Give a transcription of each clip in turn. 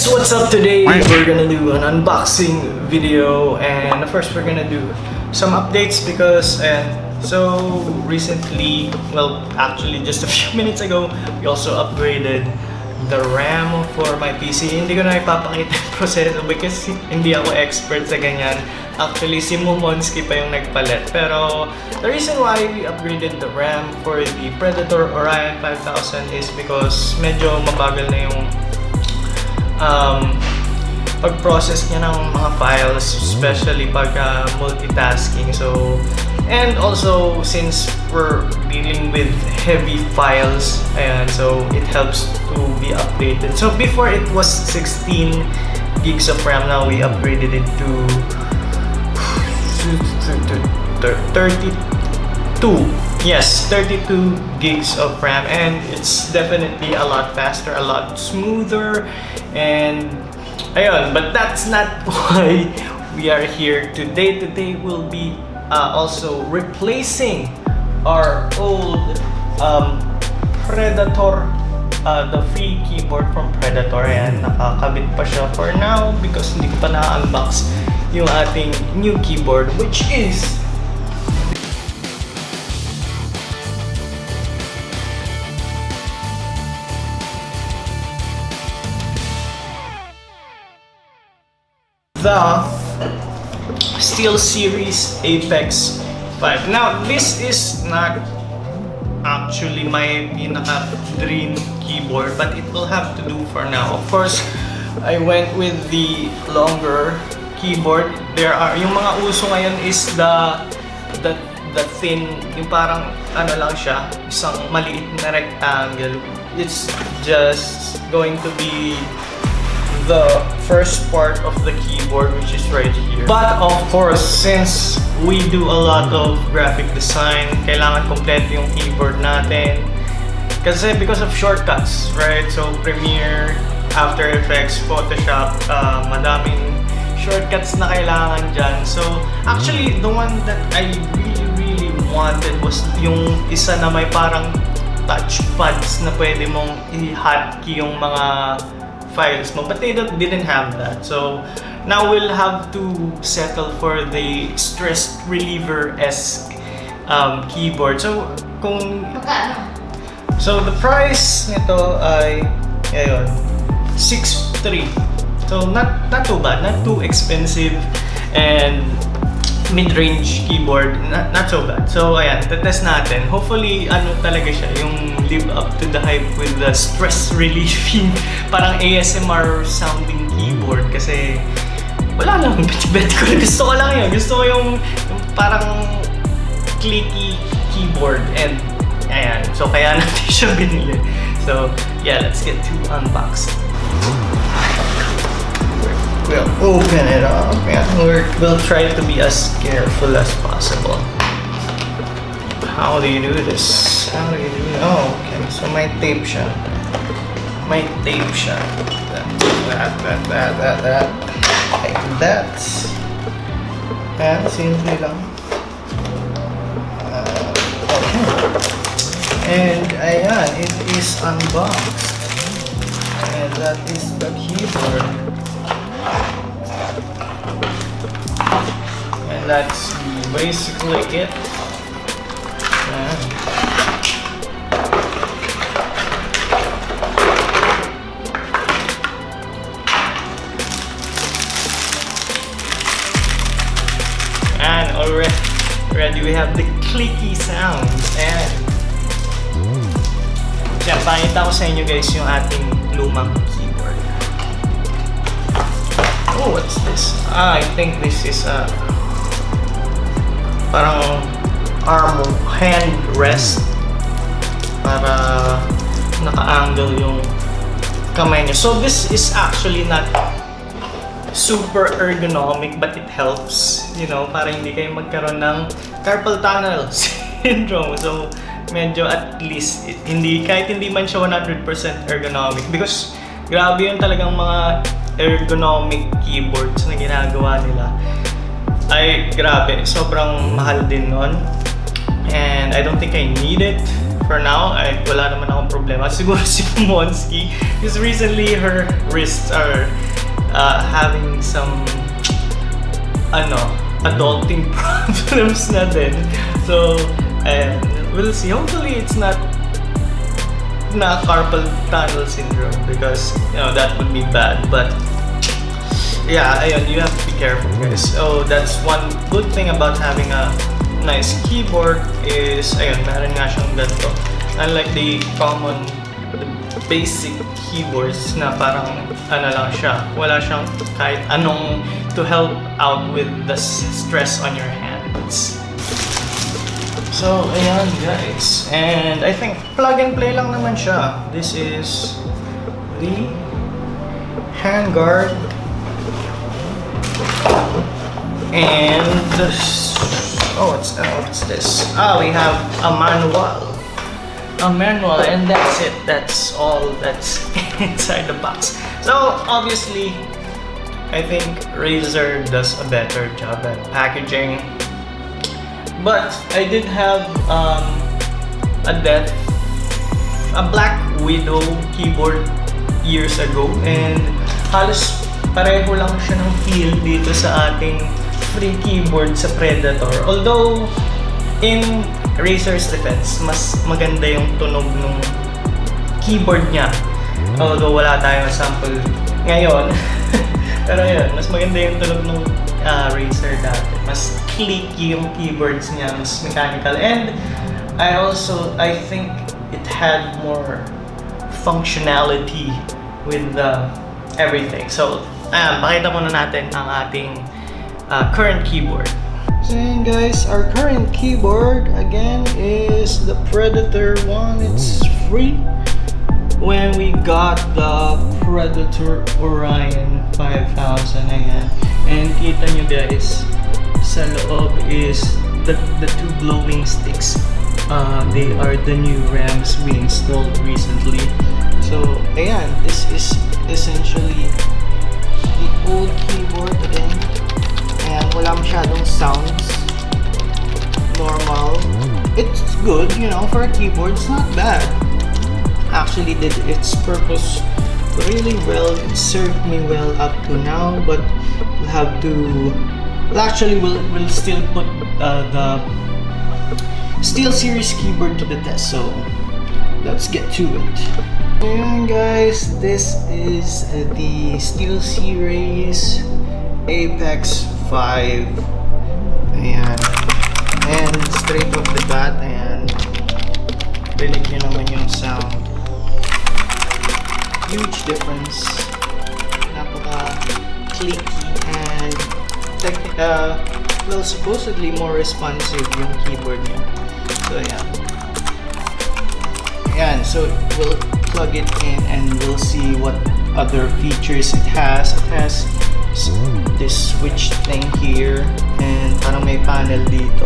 guys, what's up? Today we're gonna do an unboxing video, and of course we're gonna do some updates because so recently, well actually just a few minutes ago, we also upgraded the RAM for my PC. Hindi ko na ipapakita yung proseso because hindi ako expert sa ganyan. Actually, si Mumonski pa yung nagpalit. Pero the reason why we upgraded the RAM for the Predator Orion 5000 is because medyo mabagal na yung pag-process niya ng mga files, especially pag multitasking. So, and also since we're dealing with heavy files, and so it helps to be updated. So before it was 16 gigs of RAM, now we upgraded it to 32. Yes, 32 gigs of RAM, and it's definitely a lot faster, a lot smoother, and ayun, but that's not why we are here today. Today we'll be also replacing our old Predator, the free keyboard from Predator. Ayan, nakakabit pa siya for now because hindi ko pa na-unbox yung ating new keyboard, which is the SteelSeries Apex 5. Now, this is not actually my pinaka-dream keyboard, but it will have to do for now. Of course, I went with the longer keyboard. There are, yung mga uso ngayon is the thin, yung parang ano lang siya, isang maliit na rectangle. It's just going to be the first part of the keyboard, which is right here. But of course, since we do a lot of graphic design, kailangan kompleto yung keyboard natin. Kasi because of shortcuts, right? So Premiere, After Effects, Photoshop, madaming shortcuts na kailangan dyan. So actually, the one that I really wanted was yung isa na may parang touchpads na pwede mong i-hotkey yung mga files mo, but they didn't have that. So now we'll have to settle for the stress reliever-esque keyboard. So kung so the price nito ay ayun 6.3. So not too bad, not too expensive, and mid-range keyboard, not so bad. So ayan, test natin. Hopefully ano talaga siya, yung live up to the hype with the stress relieving, parang ASMR sounding keyboard. Kasi wala lang, bet ko gusto ko lang yun. Gusto ko yung parang clicky keyboard, and ayan, so kaya natin siya binili. So yeah, let's get to unboxing. We'll open it up, and we'll try to be as careful as possible. How do you do this? How do you do it? Oh, okay. So may tape siya. May tape siya. That. Like that. And simple lang. Okay. And ayan, it is unboxed. And that is the keyboard. And that's basically it. And already we have the clicky sounds. And yeah, pakita ko sa inyo guys yung ating lumang keyboard. Oh, what's this? I think this is a parang arm hand rest para naka-angle yung kamay niya. So this is actually not super ergonomic, but it helps, you know, para hindi kayo magkaroon ng carpal tunnel syndrome. So medyo at least kahit hindi man siya 100% ergonomic, because grabe yun talagang mga ergonomic keyboards na ginagawa nila. Ay grabe, sobrang mahal din nun, and I don't think I need it for now, ay wala naman akong problema. Siguro si Monski, because recently her wrists are having some adulting problems na din. So, and we'll see. Hopefully, it's not carpal tunnel syndrome, because that would be bad. But yeah, ayun, you have to be careful, guys. So that's one good thing about having a nice keyboard is, ayun, meron nga siyang ganito. Unlike the common, the basic keyboards na parang lang siya, wala siyang kahit anong to help out with the stress on your hands. So, ayan guys. And I think plug and play lang naman siya. This is the handguard. And what's this? We have a manual. And that's it. That's all that's inside the box. So, obviously, I think Razer does a better job at packaging. But I did have a Black Widow keyboard years ago, and halos pareho lang siya ng feel dito sa ating free keyboard sa Predator. Although, in Razer's defense, mas maganda yung tunog ng keyboard niya. Although wala tayong sample ngayon. Pero yun, mas maganda yung tunog ng Razer dati. Mas clicky yung keyboards niya, mas mechanical. And I think it had more functionality with everything. So, pakita muna natin ang ating current keyboard. So yun guys, our current keyboard again is the Predator one. It's free when we got the Predator Orion 5000. Ayan. And kita nyo guys, sa loob is the two glowing sticks. They are the new RAMs we installed recently. So ayan, this is essentially the old keyboard again. And wala masyadong sounds. Normal. It's good, for a keyboard. It's not bad. Actually did its purpose really well. It served me well up to now, but we'll still put the SteelSeries keyboard to the test, so let's get to it. And guys, this is the SteelSeries Apex 5. Ayan. And straight off the bat, ayan, rinig nyo naman yung sound. Huge difference. Napaka-clicky and supposedly more responsive yung keyboard niya. So yeah. Ayan, so we'll plug it in and we'll see what other features it has. It has this switch thing here and parang may panel dito.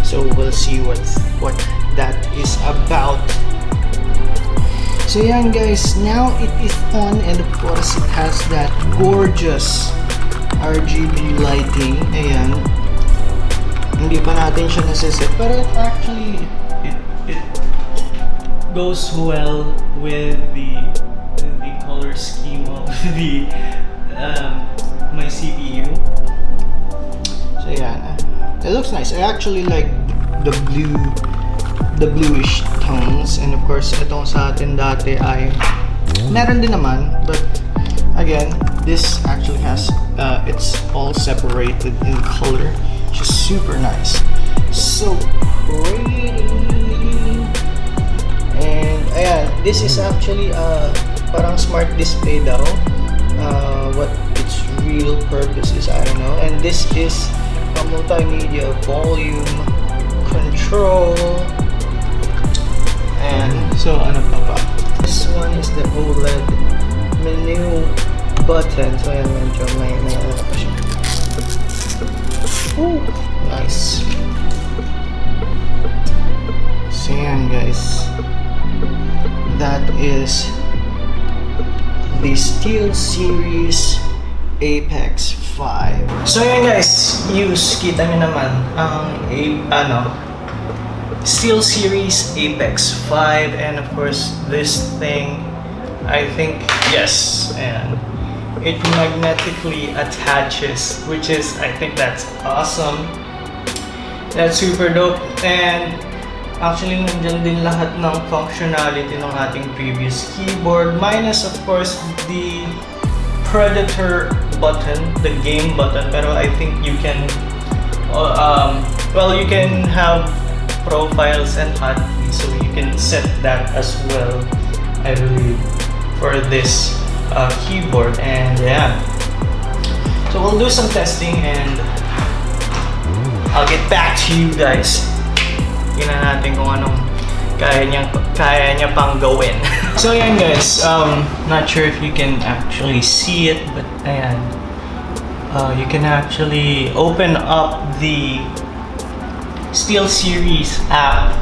So we'll see what that is about. So yan guys, now it is on, and of course it has that gorgeous RGB lighting. Ayan. Hindi pa natin siya nasiset, pero actually it goes well with the color scheme of my CPU. So yeah, it looks nice. I actually like the bluish tones, and of course itong sa atin dati ay meron din naman, but again this actually has it's all separated in color, which is super nice, so pretty. And ayan, this is actually parang smart display daw. What its real purpose is, I don't know. And this is a multimedia volume control. And so ano pa ba? This one is the OLED menu button. So ayan, medyo may ano pa siya. Ooh, nice. So yan guys, that is the SteelSeries Apex 5. So yun guys, kita nyo naman ang SteelSeries Apex 5, and of course this thing, I think, yes, and it magnetically attaches, which is, I think that's awesome. That's super dope. And actually nandyan din lahat ng functionality ng ating previous keyboard, minus of course the Predator button, the game button, pero I think you can well, you can have profiles and hotkeys, so you can set that as well, I believe, for this keyboard. And yeah, so we'll do some testing and I'll get back to you guys. Tingnan natin kung anong kaya niya pang gawin. So yan guys, not sure if you can actually see it, but ayan, you can actually open up the SteelSeries app,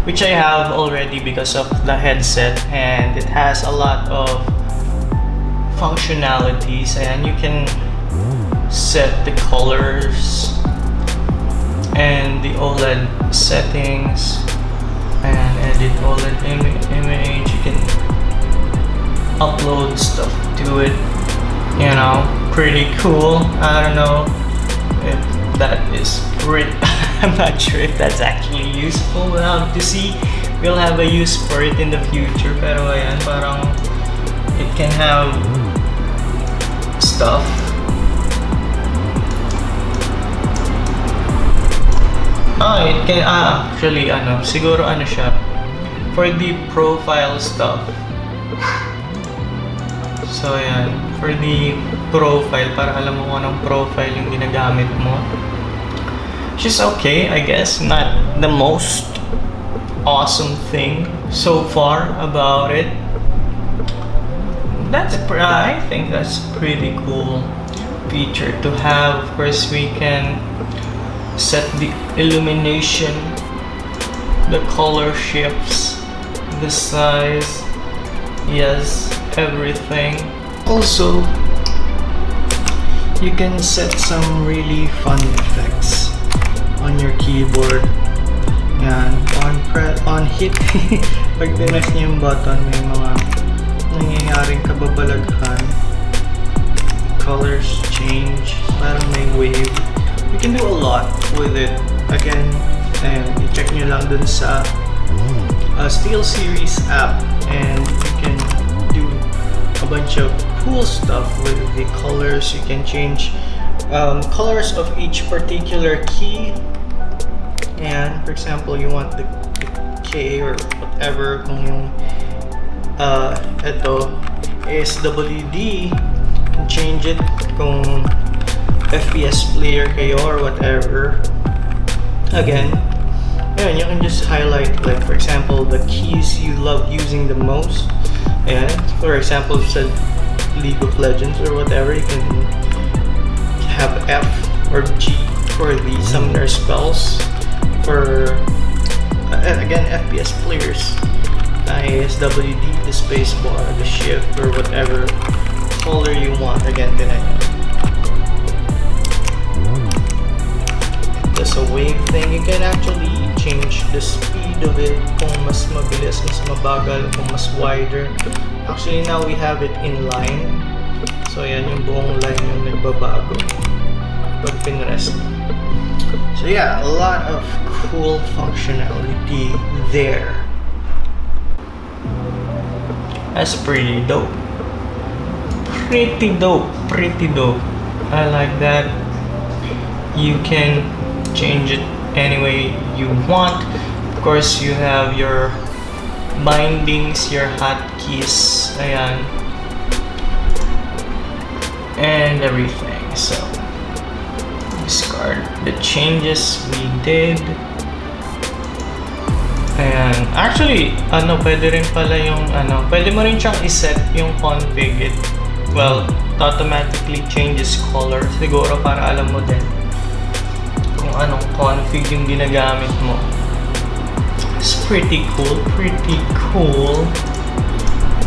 which I have already because of the headset, and it has a lot of functionalities, and you can set the colors and the OLED settings and edit OLED image. You can upload stuff to it, you know, pretty cool. I don't know if that is pretty I'm not sure if that's actually useful. We'll have to see. We'll have a use for it in the future, pero ayan, parang it can have stuff. It can actually siguro siya for the profile stuff. So ayan, for the profile, para alam mo kung anong profile yung ginagamit mo. Which is okay, I guess. Not the most awesome thing so far about it. I think that's a pretty cool feature to have. Of course, we can set the illumination, the color shifts, the size, yes, everything. Also, you can set some really fun effects on your keyboard. Yan, on hit, pag pinas niyo yung button, may mga nangyayaring kababalaghan. Colors change, parang may wave. You can do a lot with it. Again, and i-check nyo lang dun sa SteelSeries app, and you can do a bunch of cool stuff with the colors. You can change colors of each particular key. And for example, you want the K or whatever, kung yung ito is WD, change it kung FPS player kayo or whatever. Again, yeah, you can just highlight, like for example, the keys you love using the most. And for example, said League of Legends or whatever, you can have F or G for the summoner spells. For again, FPS players, is WD, the space bar, the shift, or whatever color you want. Again, there's a wave thing. You can actually change the speed of it, kung mas mabilis, mas mabagal, kung mas wider. Actually, now we have it in line. So yan, yung buong line yung nagbabago pag pinrest. So yeah, a lot of cool functionality there. That's pretty dope. Pretty dope. I like that. You can change it any way you want. Of course, you have your bindings, your hotkeys, ayan, and everything. So discard the changes we did. Ayan. Actually, pwede rin pala yung pwede mo rin siyang iset yung config. It automatically changes color. Siguro para alam mo din kung anong config yung ginagamit mo. It's pretty cool.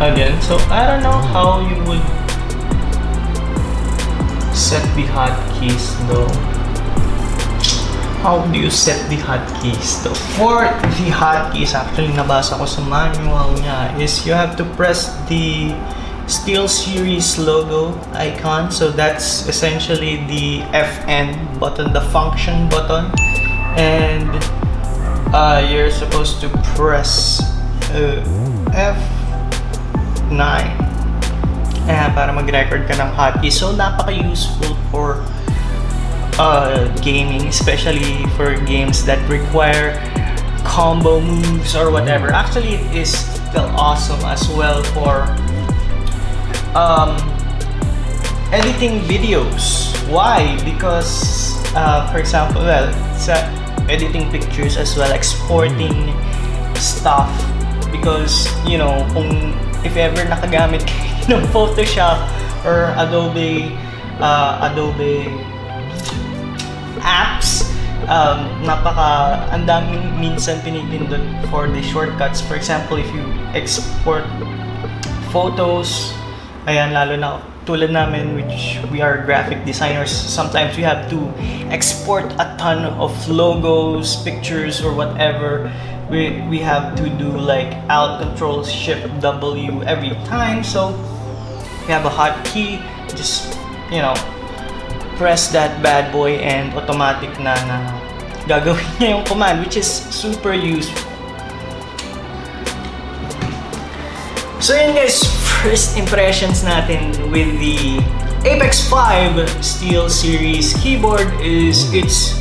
Again, so I don't know how you would set the hotkeys though. how do you set the hotkeys though? For the hotkeys, actually nabasa ko sa manual niya, is you have to press the SteelSeries logo icon. So that's essentially the FN button, the function button. And you're supposed to press F9 para mag-record ka ng hotkey. So napaka-useful for gaming, especially for games that require combo moves or whatever. Actually, it is still awesome as well for editing videos. Why? Because for example, sa editing pictures as well, exporting stuff, because you know, if ever nakagamit kayo ng Photoshop or Adobe apps, ang daming minsan pinipindot for the shortcuts. For example, if you export photos, ayan, lalo na tulad namin, which we are graphic designers, sometimes we have to export a ton of logos, pictures, or whatever. We have to do like Alt Control Shift W every time. So we have a hotkey, just, you know, press that bad boy and automatic na gagawin niya yung command, which is super useful. So yun guys, first impressions natin with the Apex 5 SteelSeries keyboard is it's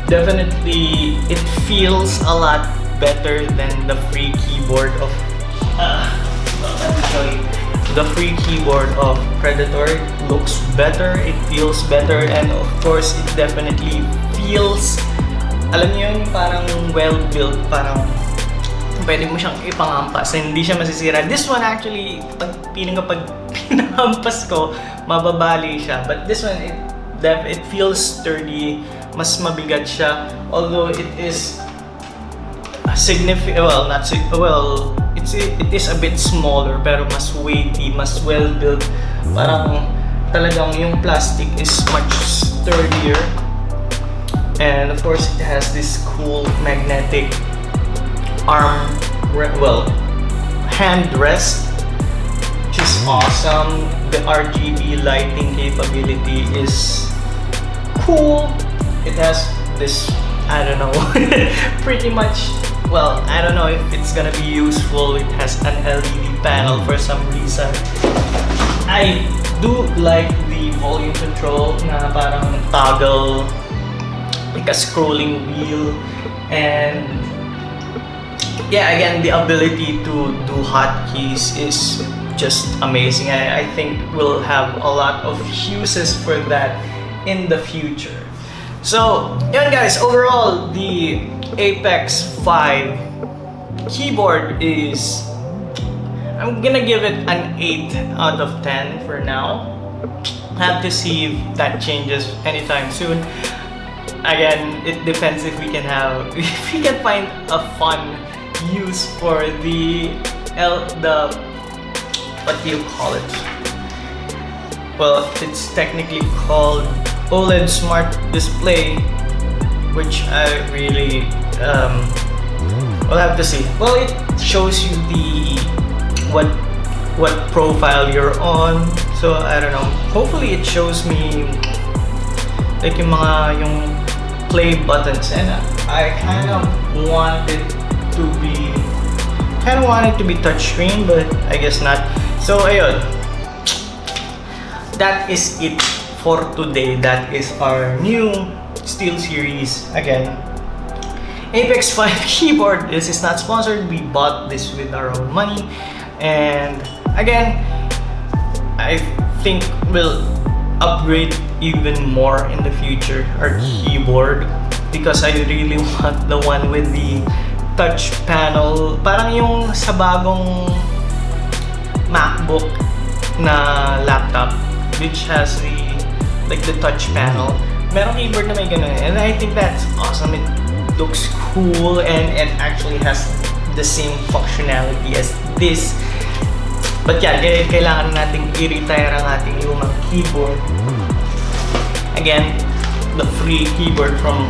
definitely, it feels a lot better than the free keyboard of let me show you. The free keyboard of Predator. It looks better, it feels better, and of course it definitely feels, alam niyo yun, parang well built, parang pwede mo siyang ipangampas, hindi siya masisira. This one actually, feeling kapag pinahampas ko, mababali siya. But this one, it feels sturdy, mas mabigat siya. Although it is significant, it is a bit smaller, pero mas weighty, mas well built. Parang talagang yung plastic is much sturdier. And of course, it has this cool magnetic hand rest, which is awesome. The RGB lighting capability is cool. It has this, I don't know, pretty much, well, I don't know if it's gonna be useful. It has an LED panel for some reason. I do like the volume control na parang toggle, like a scrolling wheel, and yeah, again, the ability to do hotkeys is just amazing. I think we'll have a lot of uses for that in the future. So, yun guys, overall, the Apex 5 keyboard is, I'm gonna give it an 8 out of 10 for now. Have to see if that changes anytime soon. Again, it depends if we can find a fun use for the what do you call it? Well, it's technically called OLED Smart Display, which I really we'll have to see. Well, it shows you the what profile you're on. So I don't know. Hopefully, it shows me like yung play buttons, and I kind of want it to be touchscreen, but I guess not. So ayun, that is it for today. That is our new SteelSeries, again, Apex 5 keyboard. This is not sponsored, we bought this with our own money, and again, I think we'll upgrade even more in the future our keyboard, because I really want the one with the touch panel, parang yung sa bagong MacBook na laptop, which has the touch panel. Merong keyboard na may ganun, and I think that's awesome. It looks cool, and it actually has the same functionality as this. But yeah, kailangan nating i-retire ang ating lumang keyboard. Again, the free keyboard from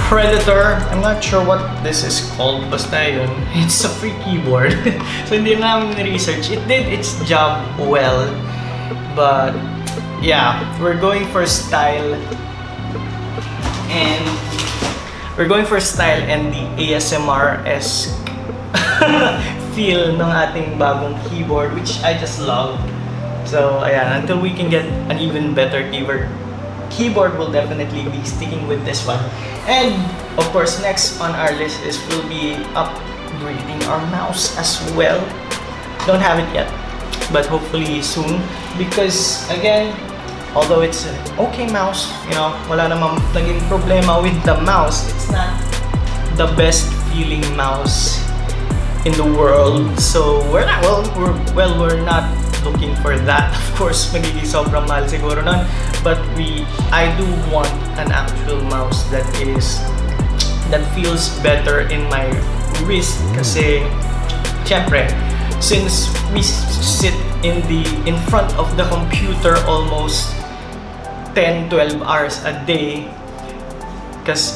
Predator. I'm not sure what this is called, basta yun. It's a free keyboard. So hindi namin research. It did its job well. But yeah, we're going for style. And the ASMR-esque feel ng ating bagong keyboard, which I just love. So ayan, until we can get an even better keyboard, will definitely be sticking with this one. And of course, next on our list will be upgrading our mouse as well. Don't have it yet, but hopefully soon, because again, although it's an okay mouse, wala namang naging problema with the mouse, it's not the best feeling mouse in the world. So we're not looking for that. Of course, magiging sobrang mahal siguro nun. But I do want an actual mouse that feels better in my wrist. Kasi, syempre, since we sit in front of the computer almost 10-12 hours a day,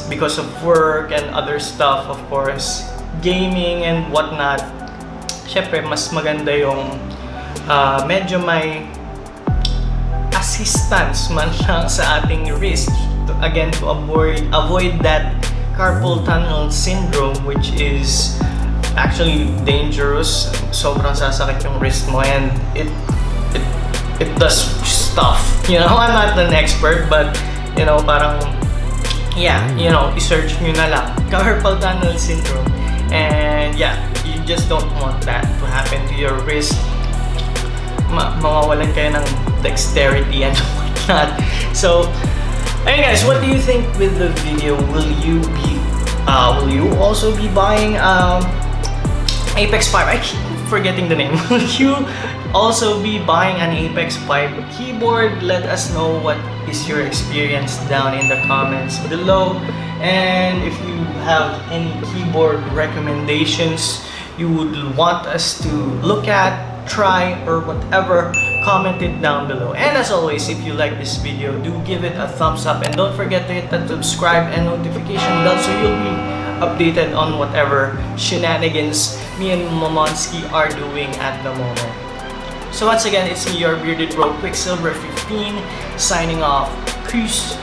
because of work and other stuff, of course, gaming and whatnot, syempre, mas maganda yung medyo may assistance man lang sa ating wrist to avoid that carpal tunnel syndrome, which is actually dangerous. Sobrang sasakit yung wrist mo, and it does stuff. I'm not an expert, but parang i-search nyo na lang carpal tunnel syndrome, and you just don't want that to happen to your wrist. Mawawalan kayo ng dexterity and whatnot. So, ayun guys, what do you think with the video? Will you also be buying Apex 5? I keep forgetting the name. Will you also be buying an Apex 5 keyboard? Let us know what is your experience down in the comments below. And if you have any keyboard recommendations you would want us to look at, try, or whatever, comment it down below. And as always, if you like this video, do give it a thumbs up, and don't forget to hit that subscribe and notification bell so you'll be updated on whatever shenanigans me and Momonski are doing at the moment. So once again, it's me, your bearded bro, Quicksilver 15, signing off. Peace.